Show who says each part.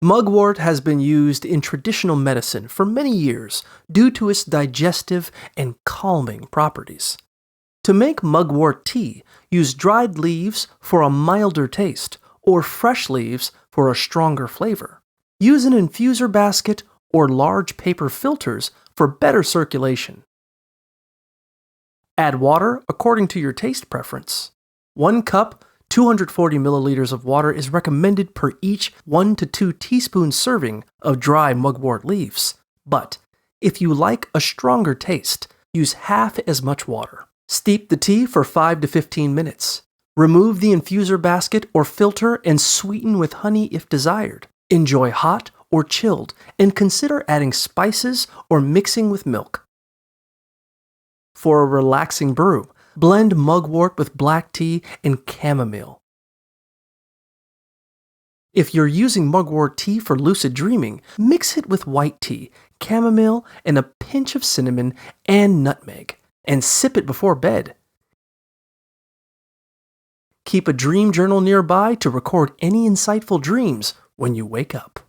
Speaker 1: Mugwort has been used in traditional medicine for many years due to its digestive and calming properties. To make mugwort tea, use dried leaves for a milder taste or fresh leaves for a stronger flavor. Use an infuser basket or large paper filters for better circulation. Add water according to your taste preference. 1 cup, 240 milliliters of water is recommended per each 1 to 2 teaspoon serving of dry mugwort leaves. But if you like a stronger taste, use half as much water. Steep the tea for 5 to 15 minutes. Remove the infuser basket or filter and sweeten with honey if desired. Enjoy hot or chilled, and consider adding spices or mixing with milk. For a relaxing brew, blend mugwort with black tea and chamomile. If you're using mugwort tea for lucid dreaming, mix it with white tea, chamomile, and a pinch of cinnamon and nutmeg, and sip it before bed. Keep a dream journal nearby to record any insightful dreams when you wake up.